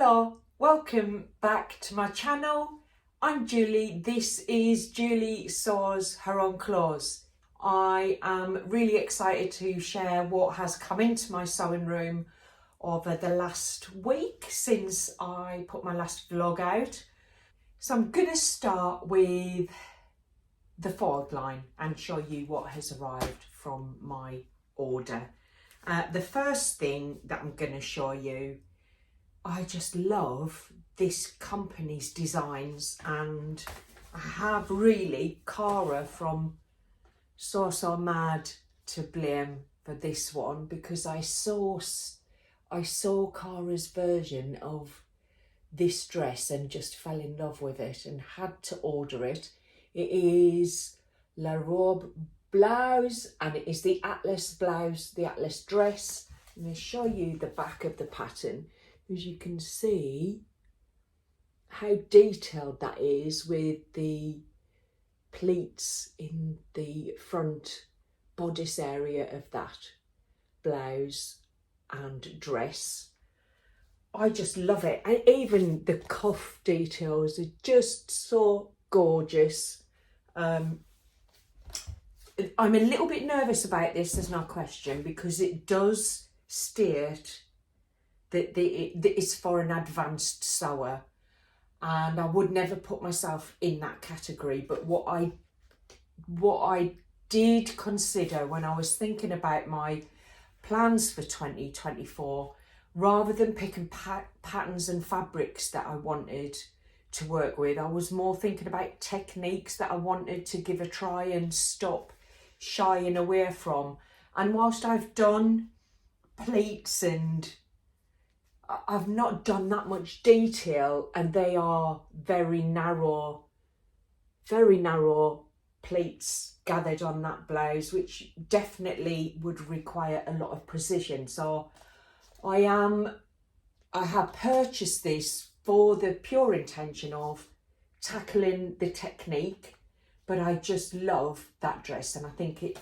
Hello, welcome back to my channel. I'm Julie. This is Julie Sews Her Own Clothes. I am really excited to share what has come into my sewing room over the last week since I put my last vlog out. So I'm going to start with the fold line and show you what has arrived from my order. The first thing that I'm going to show you, I just love this company's designs, and I have really Cara from So Mad to blame for this one, because I saw Cara's version of this dress and just fell in love with it and had to order it. It is La Robe blouse, and it is the Atlas blouse, the Atlas dress. I'm going to show you the back of the pattern. As you can see how detailed that is with the pleats in the front bodice area of that blouse and dress. I just love it, and even the cuff details are just so gorgeous. I'm a little bit nervous about this, there's no question, because it does state that it's for an advanced sewer, and I would never put myself in that category. But what I did consider when I was thinking about my plans for 2024, rather than picking patterns and fabrics that I wanted to work with, I was more thinking about techniques that I wanted to give a try and stop shying away from. And whilst I've done pleats, and I've not done that much detail, and they are very narrow pleats gathered on that blouse, which definitely would require a lot of precision. So I have purchased this for the pure intention of tackling the technique, but I just love that dress, and I think it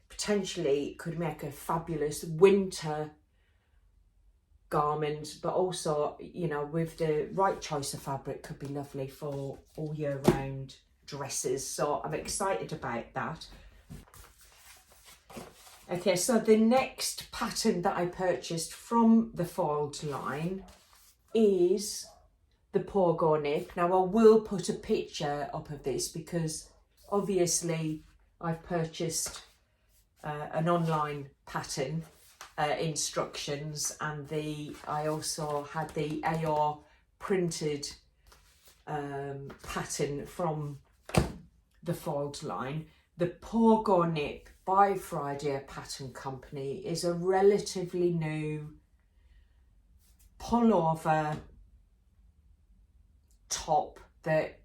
potentially could make a fabulous winter garment, but also, you know, with the right choice of fabric, could be lovely for all year round dresses. So I'm excited about that. Okay, so the next pattern that I purchased from the fold line is the Pogo Knit. Now I will put a picture up of this because obviously I've purchased an online pattern instructions, and I also had the AR printed pattern from the fold line. The Pogo Knit by Friday Pattern Company is a relatively new pullover top that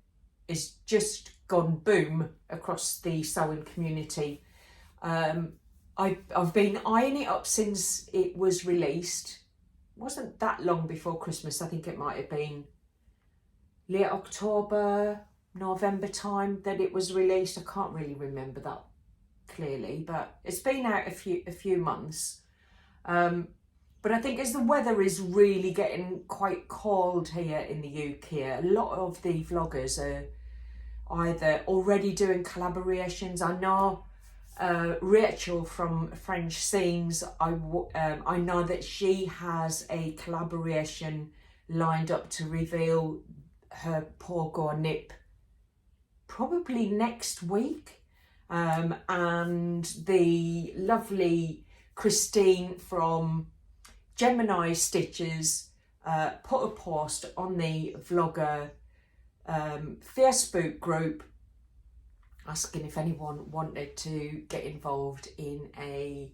is just gone boom across the sewing community. I've been eyeing it up since it was released. It wasn't that long before Christmas. I think it might have been late October, November time that it was released. I can't really remember that clearly, but it's been out a few months. But I think as the weather is really getting quite cold here in the UK, a lot of the vloggers are either already doing collaborations. I know Rachel from French Seams, I know that she has a collaboration lined up to reveal her Pogo Knit probably next week. And the lovely Christine from Gemini Stitches put a post on the vlogger Facebook group asking if anyone wanted to get involved in a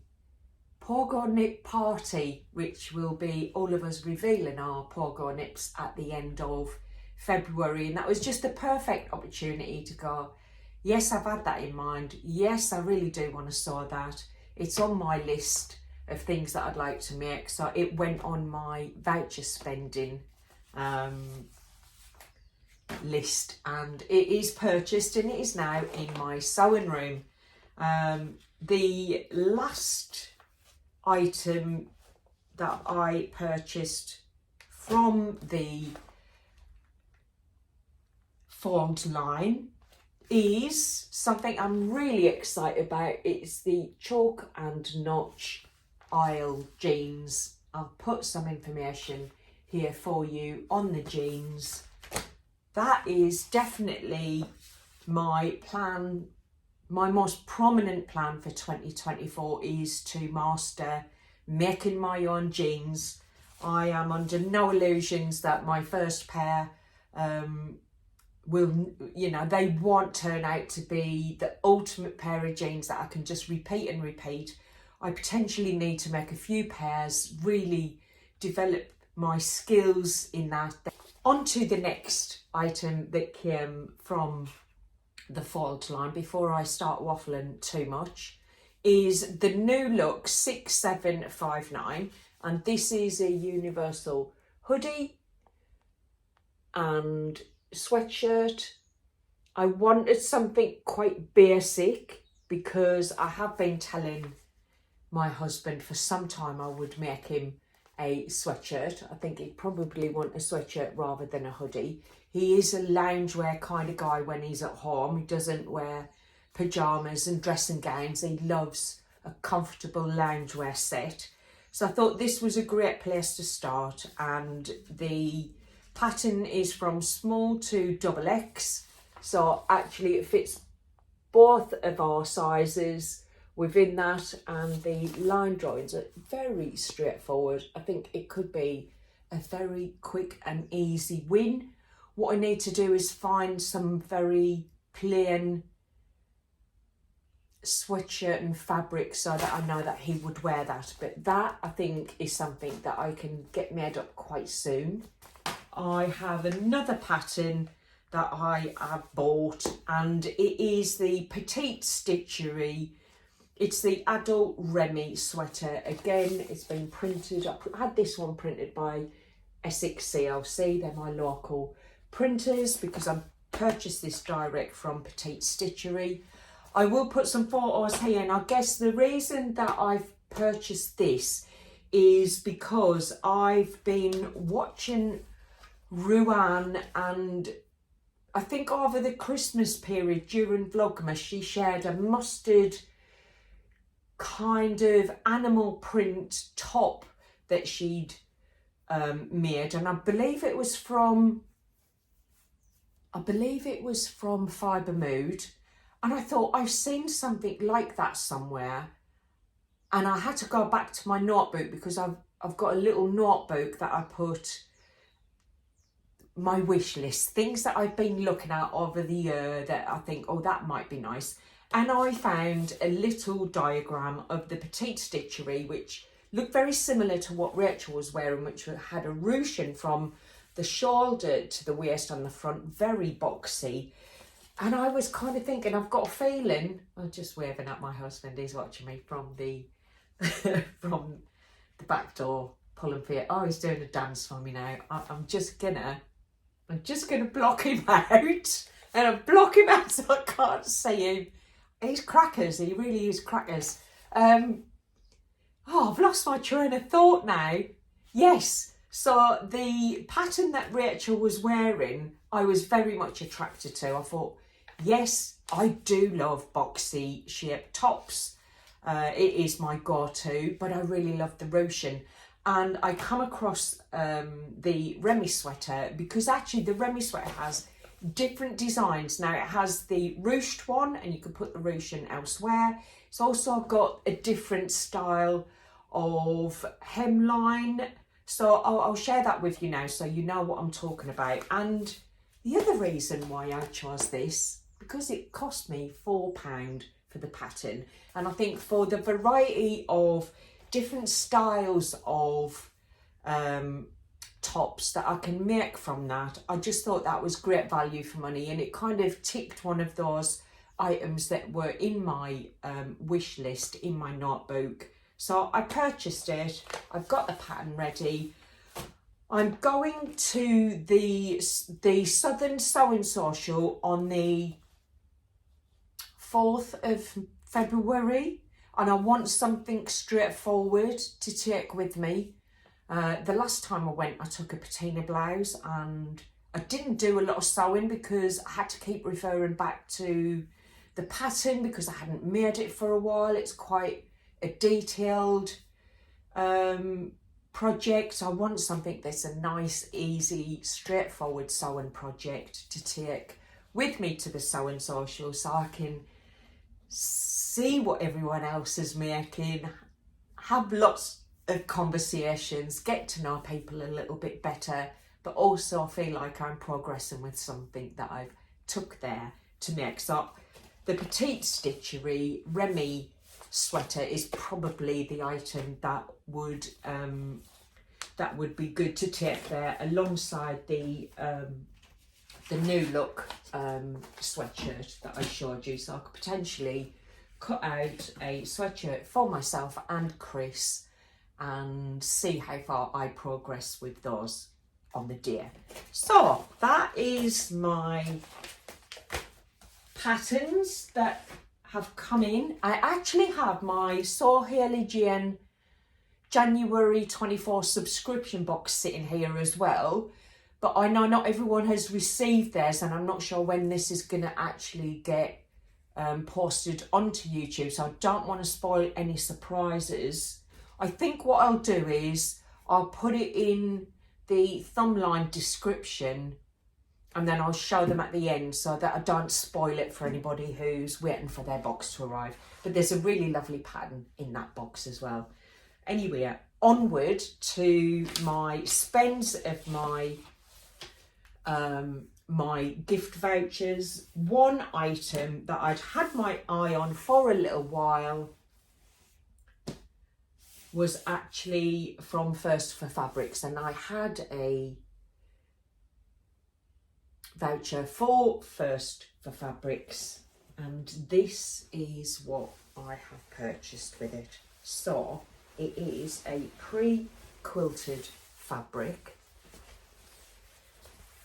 Pogo Knit party, which will be all of us revealing our Pogo Knits at the end of February. And that was just the perfect opportunity to go, yes, I've had that in mind. Yes, I really do want to sew that. It's on my list of things that I'd like to make. So it went on my voucher spending list, and it is purchased, and it is now in my sewing room. The last item that I purchased from the font line is something I'm really excited about. It's the chalk and notch aisle jeans. I'll put some information here for you on the jeans. That is definitely my plan. My most prominent plan for 2024 is to master making my own jeans. I am under no illusions that my first pair will, you know, they won't turn out to be the ultimate pair of jeans that I can just repeat and repeat. I potentially need to make a few pairs, really develop my skills in that. On to the next item that came from the fault line, before I start waffling too much, is the New Look 6759, and this is a universal hoodie and sweatshirt. I wanted something quite basic because I have been telling my husband for some time I would make him a sweatshirt. I think he'd probably want a sweatshirt rather than a hoodie. He is a loungewear kind of guy when he's at home. He doesn't wear pyjamas and dressing gowns. He loves a comfortable loungewear set. So I thought this was a great place to start, and the pattern is from small to XX. So actually it fits both of our sizes within that, and the line drawings are very straightforward. I think it could be a very quick and easy win. What I need to do is find some very plain sweatshirt and fabric so that I know that he would wear that. But that, I think, is something that I can get made up quite soon. I have another pattern that I have bought, and it is the Petite Stitchery. It's the adult Remy sweater. Again, it's been printed. I had this one printed by Essex CLC. They're my local printers because I purchased this direct from Petite Stitchery. I will put some photos here, and I guess the reason that I've purchased this is because I've been watching Ruan, and I think over the Christmas period during Vlogmas she shared a mustard kind of animal print top that she'd made, and I believe it was from Fibre Mood, and I thought I've seen something like that somewhere, and I had to go back to my notebook because I've got a little notebook that I put my wish list, things that I've been looking at over the year that I think, oh, that might be nice. And I found a little diagram of the Petite Stitchery, which looked very similar to what Rachel was wearing, which had a ruching from the shoulder to the waist on the front, very boxy. And I was kind of thinking, I've got a feeling, I'm just waving at my husband, he's watching me from the from the back door, pulling feet. Oh, he's doing a dance for me now. I'm just gonna block him out, and I block him out so I can't see him. He's crackers, he really is crackers. Oh, I've lost my train of thought now. Yes, so the pattern that Rachel was wearing, I was very much attracted to. I thought, yes, I do love boxy shaped tops. It is my go-to, but I really love the ruching. And I come across the Remy sweater because actually the Remy sweater has different designs. Now it has the ruched one, and you can put the ruching elsewhere. It's also got a different style of hemline. So I'll share that with you now so you know what I'm talking about. And the other reason why I chose this, because it cost me £4 for the pattern. And I think for the variety of different styles of tops that I can make from that, I just thought that was great value for money, and it kind of ticked one of those items that were in my wish list in my notebook. So I purchased it. I've got the pattern ready. I'm going to the Southern Sewing Social on the 4th of February, and I want something straightforward to take with me. The last time I went, I took a patina blouse and I didn't do a lot of sewing because I had to keep referring back to the pattern because I hadn't made it for a while. It's quite a detailed project. I want something that's a nice, easy, straightforward sewing project to take with me to the sewing social so I can see what everyone else is making, have lots of conversations, get to know people a little bit better, but also feel like I'm progressing with something that I've took there to make. So the Petite Stitchery Remy sweater is probably the item that would be good to take there alongside the new look sweatshirt that I showed you. So I could potentially cut out a sweatshirt for myself and Chris and see how far I progress with those on the day. So that is my patterns that have come in. I actually have my Sew Hayley Jane January 24 subscription box sitting here as well, but I know not everyone has received theirs and I'm not sure when this is going to actually get posted onto YouTube, so I don't want to spoil any surprises. I think what I'll do is I'll put it in the thumbline description and then I'll show them at the end so that I don't spoil it for anybody who's waiting for their box to arrive. But there's a really lovely pattern in that box as well. Anyway, onward to my spends of my my gift vouchers. One item that I'd had my eye on for a little while was actually from First for Fabrics, and I had a voucher for First for Fabrics, and this is what I have purchased with it. So it is a pre-quilted fabric.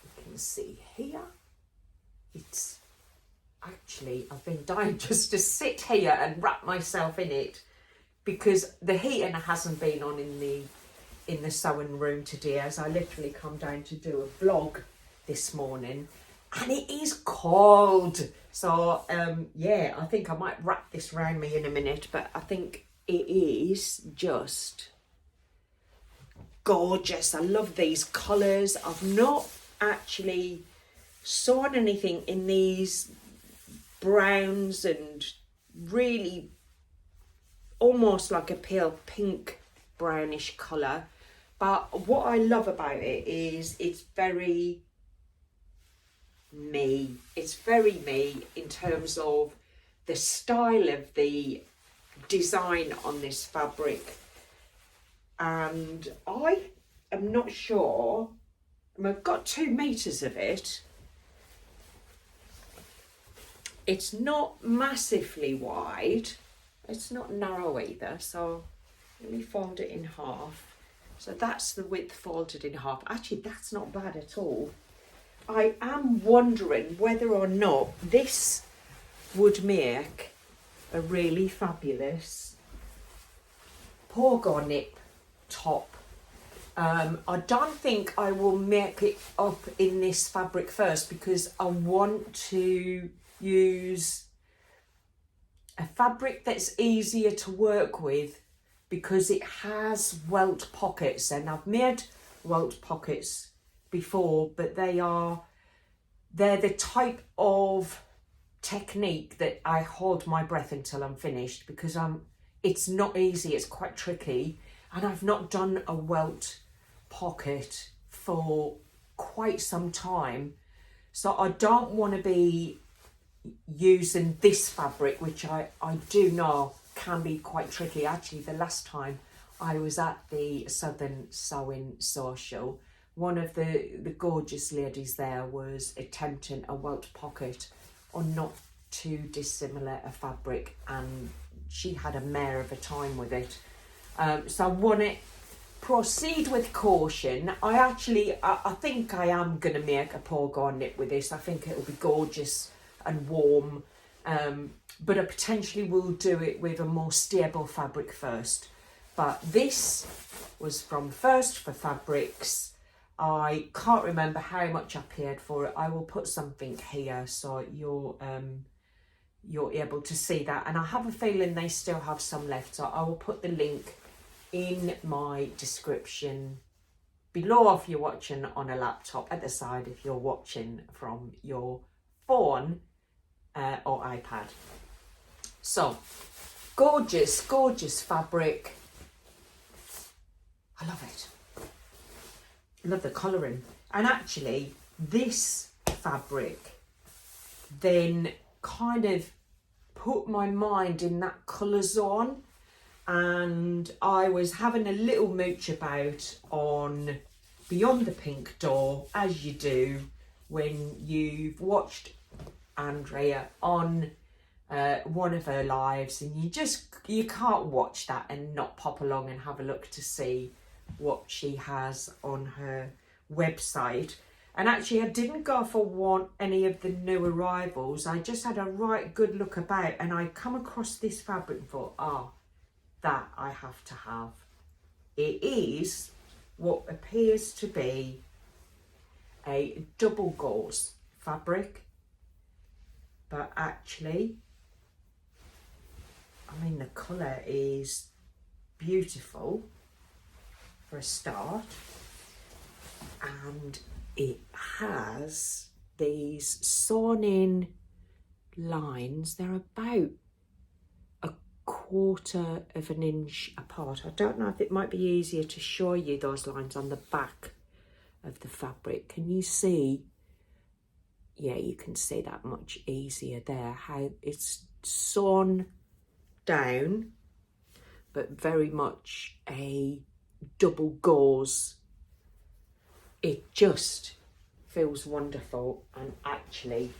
You can see here, it's actually, I've been dying just to sit here and wrap myself in it because the heating hasn't been on in the sewing room today, as I literally come down to do a vlog this morning and it is cold. So yeah, I think I might wrap this around me in a minute, but I think it is just gorgeous. I love these colours. I've not actually sewn anything in these browns and really almost like a pale pink brownish colour, but what I love about it is it's very me. It's very me in terms of the style of the design on this fabric, and I am not sure, I've got 2 meters of it. It's not massively wide, it's not narrow either, so let me fold it in half. So that's the width folded in half. Actually, that's not bad at all. I am wondering whether or not this would make a really fabulous porgo nip top. I don't think I will make it up in this fabric first because I want to use a fabric that's easier to work with because it has welt pockets, and I've made welt pockets before, but they're the type of technique that I hold my breath until I'm finished because it's not easy, it's quite tricky, and I've not done a welt pocket for quite some time, so I don't want to be using this fabric, which I do know can be quite tricky. Actually, the last time I was at the Southern Sewing Social, one of the gorgeous ladies there was attempting a welt pocket on not too dissimilar a fabric, and she had a mare of a time with it. So I want to proceed with caution. I think I am going to make a porgo knit with this. I think it'll be gorgeous and warm, but I potentially will do it with a more stable fabric first. But this was from First for Fabrics. I can't remember how much I paid for it. I will put something here so you're able to see that. And I have a feeling they still have some left, so I will put the link in my description below if you're watching on a laptop, at the side if you're watching from your phone or iPad. So, gorgeous, gorgeous fabric. I love it. I love the colouring. And actually, this fabric then kind of put my mind in that colour zone. And I was having a little mooch about on Beyond the Pink Door, as you do when you've watched Andrea on one of her lives, and you can't watch that and not pop along and have a look to see what she has on her website. And actually I didn't go for any of the new arrivals. I just had a right good look about, and I come across this fabric and thought, that I have to have. It is what appears to be a double gauze fabric, but actually, I mean, the colour is beautiful for a start, and it has these sewn in lines. They're about a quarter of an inch apart. I don't know if it might be easier to show you those lines on the back of the fabric. Can you see? Yeah, you can see that much easier there, how it's sewn down, but very much a double gauze. It just feels wonderful. And actually,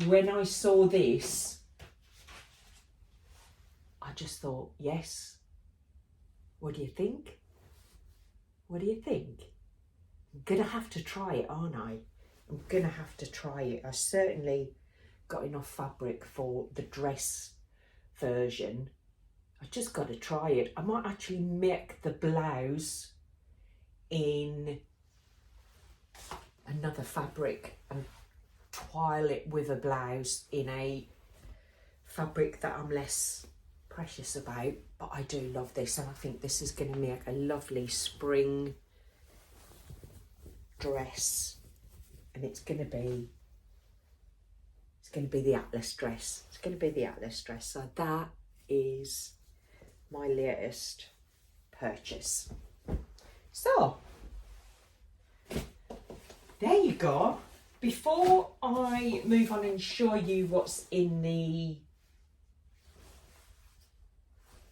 when I saw this, I just thought, yes. What do you think? What do you think? I'm gonna have to try it, aren't I? I'm gonna have to try it. I certainly got enough fabric for the dress version. I just got to try it. I might actually make the blouse in another fabric and twile it with a blouse in a fabric that I'm less precious about. But I do love this, and I think this is going to make a lovely spring dress. And it's going to be the Atlas dress. It's going to be the Atlas dress. So that is my latest purchase. So there you go. Before I move on and show you what's in the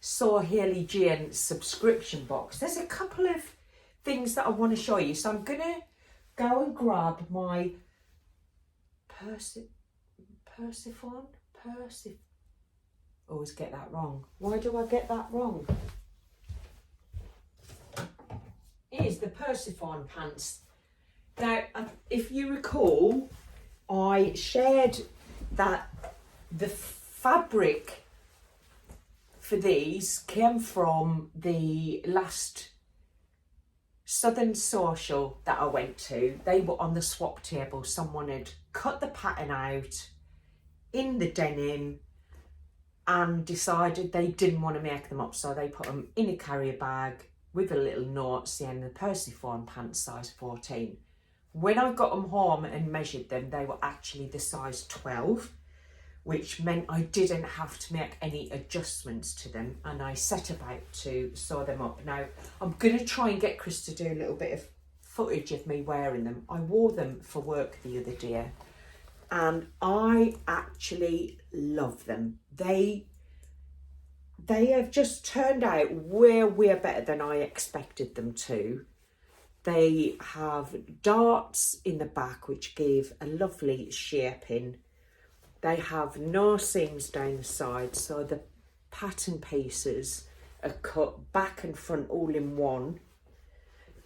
Sew Hayley Jane subscription box, there's a couple of things that I want to show you. So I'm going to go and grab my always get that wrong. Why do I get that wrong? Here's the Persephone pants. Now, if you recall, I shared that the fabric for these came from the last Southern Social that I went to. They were on the swap table. Someone had cut the pattern out in the denim and decided they didn't want to make them up, so they put them in a carrier bag with a little note saying the Persephone pants size 14. When I got them home and measured them, they were actually the size 12, which meant I didn't have to make any adjustments to them, and I set about to sew them up. Now, I'm going to try and get Chris to do a little bit of footage of me wearing them. I wore them for work the other day, and I actually love them. They have just turned out way better than I expected them to. They have darts in the back which give a lovely shaping. They have no seams down the side, so the pattern pieces are cut back and front all in one.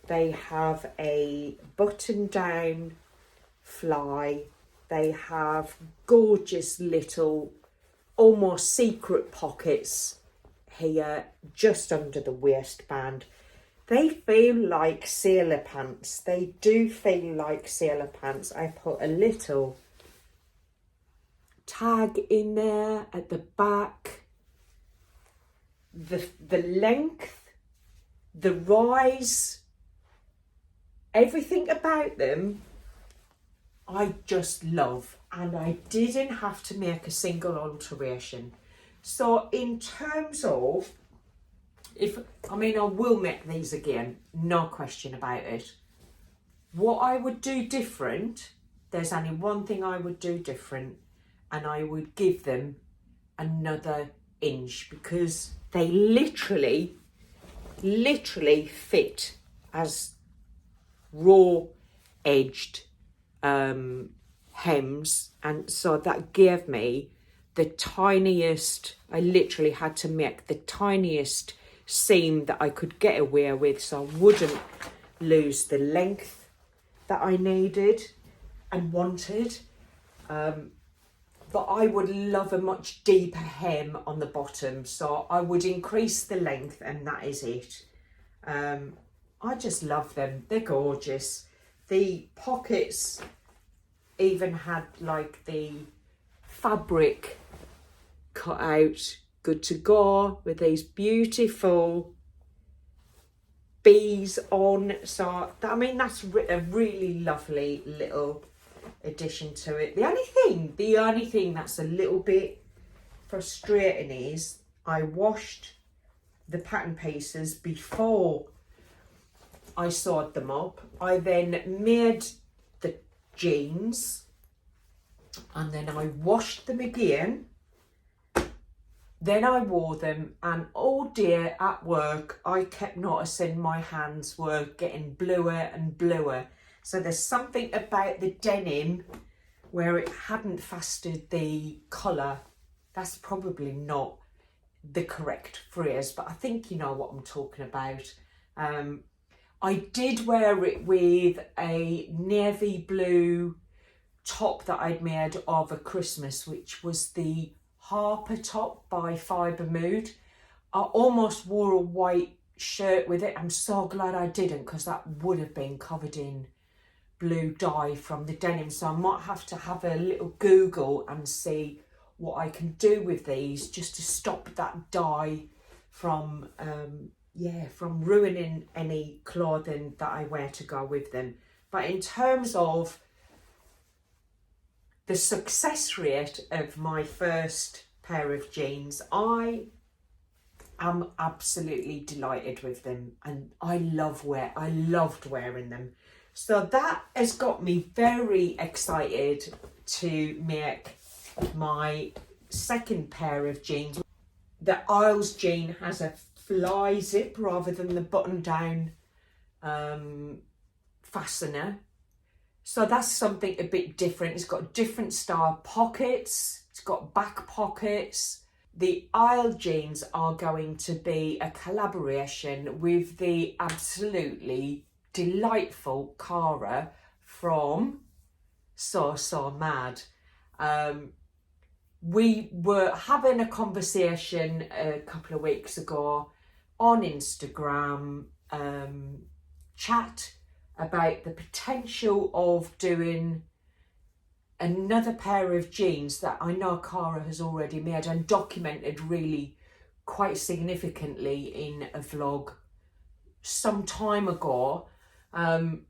They have a button down fly. They have gorgeous little almost secret pockets here just under the waistband. They feel like sailor pants. They do feel like sailor pants. I put a little tag in there at the back. The length, the rise, everything about them I just love, and I didn't have to make a single alteration. So in terms of, I will make these again, no question about it. What I would do different, there's only one thing I would do different, and I would give them another inch, because they literally fit as raw edged hems, and so that gave me the tiniest, I literally had to make the tiniest seam that I could get away with, so I wouldn't lose the length that I needed and wanted. But I would love a much deeper hem on the bottom, so I would increase the length, and that is it. I just love them, they're gorgeous. The pockets even had like the fabric cut out, good to go, with these beautiful bees on. So that's a really lovely little addition to it. The only thing that's a little bit frustrating is I washed the pattern pieces before I sewed them up. I then made the jeans, and then I washed them again. Then I wore them, and oh dear, at work I kept noticing my hands were getting bluer and bluer. So there's something about the denim where it hadn't fastened the collar. That's probably not the correct phrase, but I think you know what I'm talking about. I did wear it with a navy blue top that I'd made over Christmas, which was the Harper top by Fibre Mood. I almost wore a white shirt with it. I'm so glad I didn't, because that would have been covered in blue dye from the denim. So I might have to have a little Google and see what I can do with these, just to stop that dye from ruining any clothing that I wear to go with them. But in terms of the success rate of my first pair of jeans, I am absolutely delighted with them, and I loved wearing them. So that has got me very excited to make my second pair of jeans. The Isles jean has a fly zip rather than the button down fastener. So that's something a bit different. It's got different style pockets. It's got back pockets. The Isle jeans are going to be a collaboration with the absolutely delightful Cara from So Mad. We were having a conversation a couple of weeks ago on Instagram, chat about the potential of doing another pair of jeans that I know Cara has already made and documented really quite significantly in a vlog some time ago. And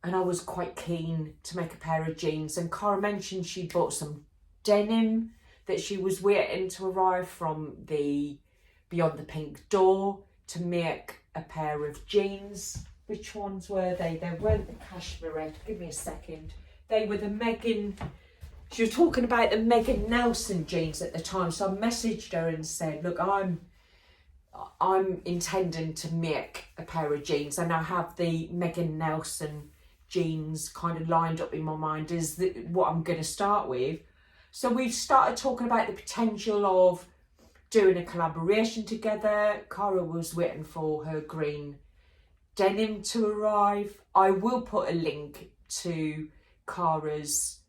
I was quite keen to make a pair of jeans, and Cara mentioned she bought some denim that she was waiting to arrive from the Beyond the Pink door to make a pair of jeans. Which ones were they? They weren't the cashmere. Give me a second. They were the she was talking about the Megan Nelson jeans at the time. So I messaged her and said, look, I'm intending to make a pair of jeans, and I have the Megan Nelson jeans kind of lined up in my mind as what I'm going to start with. So we started talking about the potential of doing a collaboration together. Cara was waiting for her green denim to arrive. I will put a link to Cara's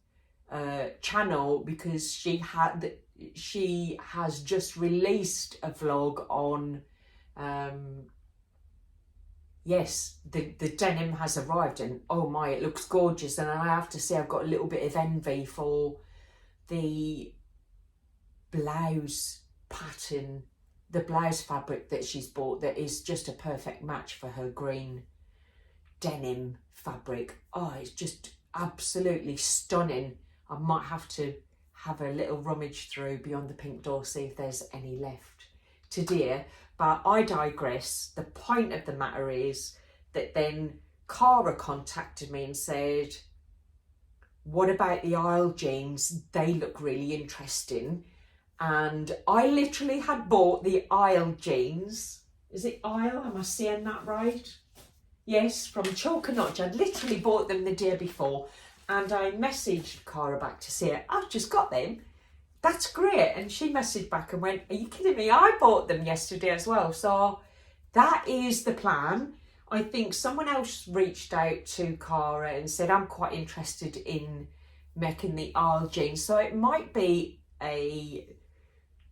channel, because she has just released a vlog on yes, the denim has arrived, and oh my, it looks gorgeous. And I have to say, I've got a little bit of envy for the blouse pattern, the blouse fabric that she's bought, that is just a perfect match for her green denim fabric. Oh, it's just absolutely stunning. I might have to have a little rummage through beyond the pink door, see if there's any left today. But I digress. The point of the matter is that then Cara contacted me and said, what about the aisle jeans? They look really interesting. And I literally had bought the aisle jeans. Is it aisle? Am I saying that right? Yes, from Chalk and Notch. I'd literally bought them the day before, and I messaged Cara back to say, I've just got them. That's great. And she messaged back and went, are you kidding me? I bought them yesterday as well. So that is the plan. I think someone else reached out to Cara and said, I'm quite interested in making the aisle jeans. So it might be a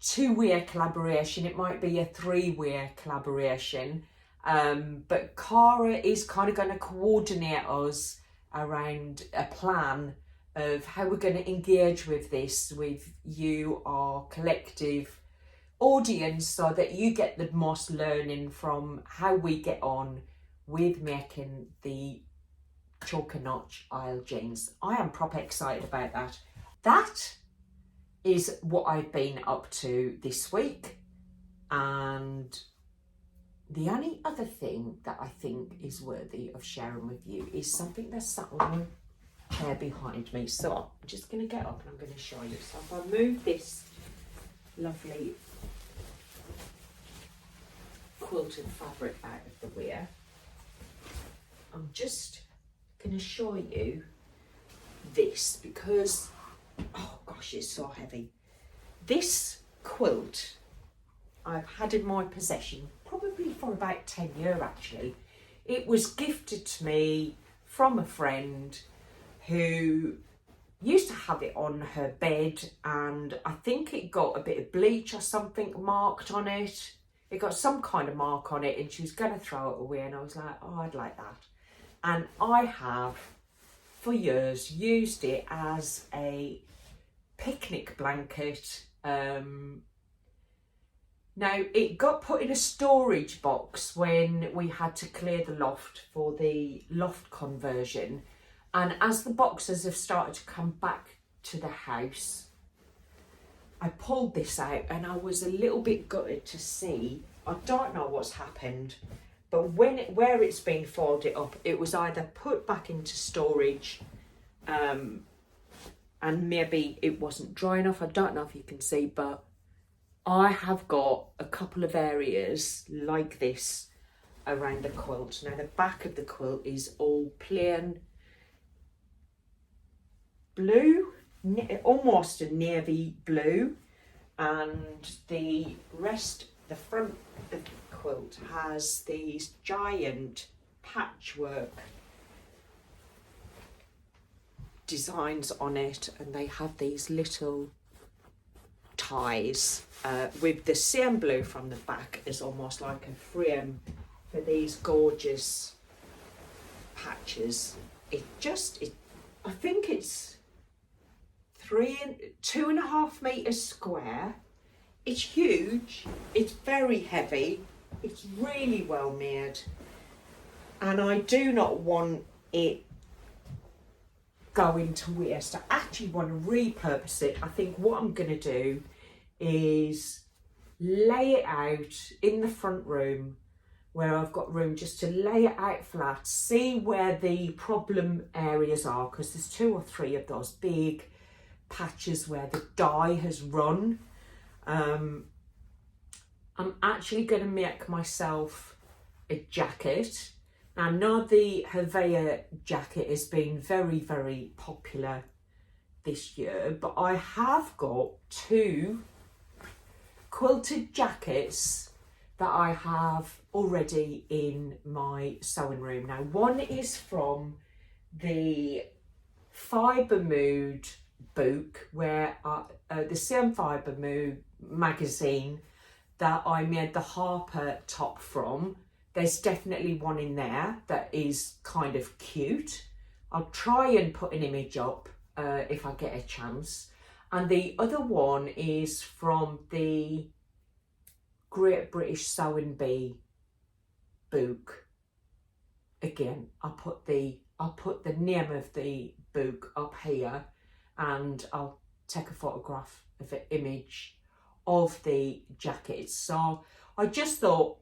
two-way collaboration. It might be a three-way collaboration. But Cara is kind of going to coordinate us around a plan of how we're going to engage with this, with you, our collective audience, so that you get the most learning from how we get on with making the Chalk and Notch aisle jeans. I am proper excited about that. That is what I've been up to this week. And the only other thing that I think is worthy of sharing with you is something that's sat on the chair behind me. So I'm just going to get up and I'm going to show you. So if I move this lovely quilted fabric out of the way, I'm just going to show you this, because oh gosh, it's so heavy. This quilt I've had in my possession probably for about 10 years actually. It was gifted to me from a friend who used to have it on her bed, and I think it got a bit of bleach or something marked on it. It got some kind of mark on it, and she was going to throw it away, and I was like, oh, I'd like that. And I have for years used it as a picnic blanket. Now, it got put in a storage box when we had to clear the loft for the loft conversion. And as the boxes have started to come back to the house, I pulled this out, and I was a little bit gutted to see, I don't know what's happened, but where it's been folded up, it was either put back into storage and maybe it wasn't dry enough. I don't know if you can see, but I have got a couple of areas like this around the quilt. Now the back of the quilt is all plain blue, almost a navy blue, and the rest, the front of the quilt has these giant patchwork designs on it, and they have these little ties with the same blue from the back as almost like a frame for these gorgeous patches. I think it's 2.5 meters square. It's huge, it's very heavy, it's really well made, and I do not want it going to waste. I actually want to repurpose it. I think what I'm going to do is lay it out in the front room where I've got room just to lay it out flat, see where the problem areas are, because there's 2 or 3 of those big patches where the dye has run. I'm actually going to make myself a jacket. I know the Havea jacket has been very, very popular this year, but I have got 2 quilted jackets that I have already in my sewing room. Now, one is from the Fibre Mood book where the Seam Fibre magazine that I made the Harper top from, there's definitely one in there that is kind of cute. I'll try and put an image up if I get a chance. And the other one is from the Great British Sewing Bee book. Again, I'll put the name of the book up here, and I'll take a photograph of an image of the jackets. So I just thought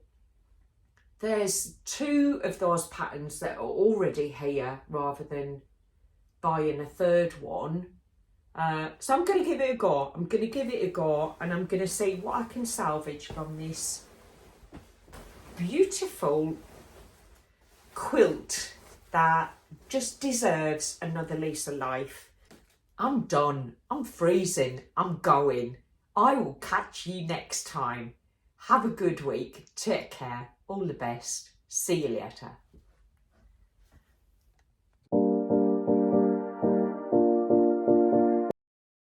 there's two of those patterns that are already here rather than buying a third one. So I'm going to give it a go. I'm going to give it a go, and I'm going to see what I can salvage from this beautiful quilt that just deserves another lease of life. I'm done. I'm freezing. I'm going. I will catch you next time. Have a good week. Take care. All the best. See you later.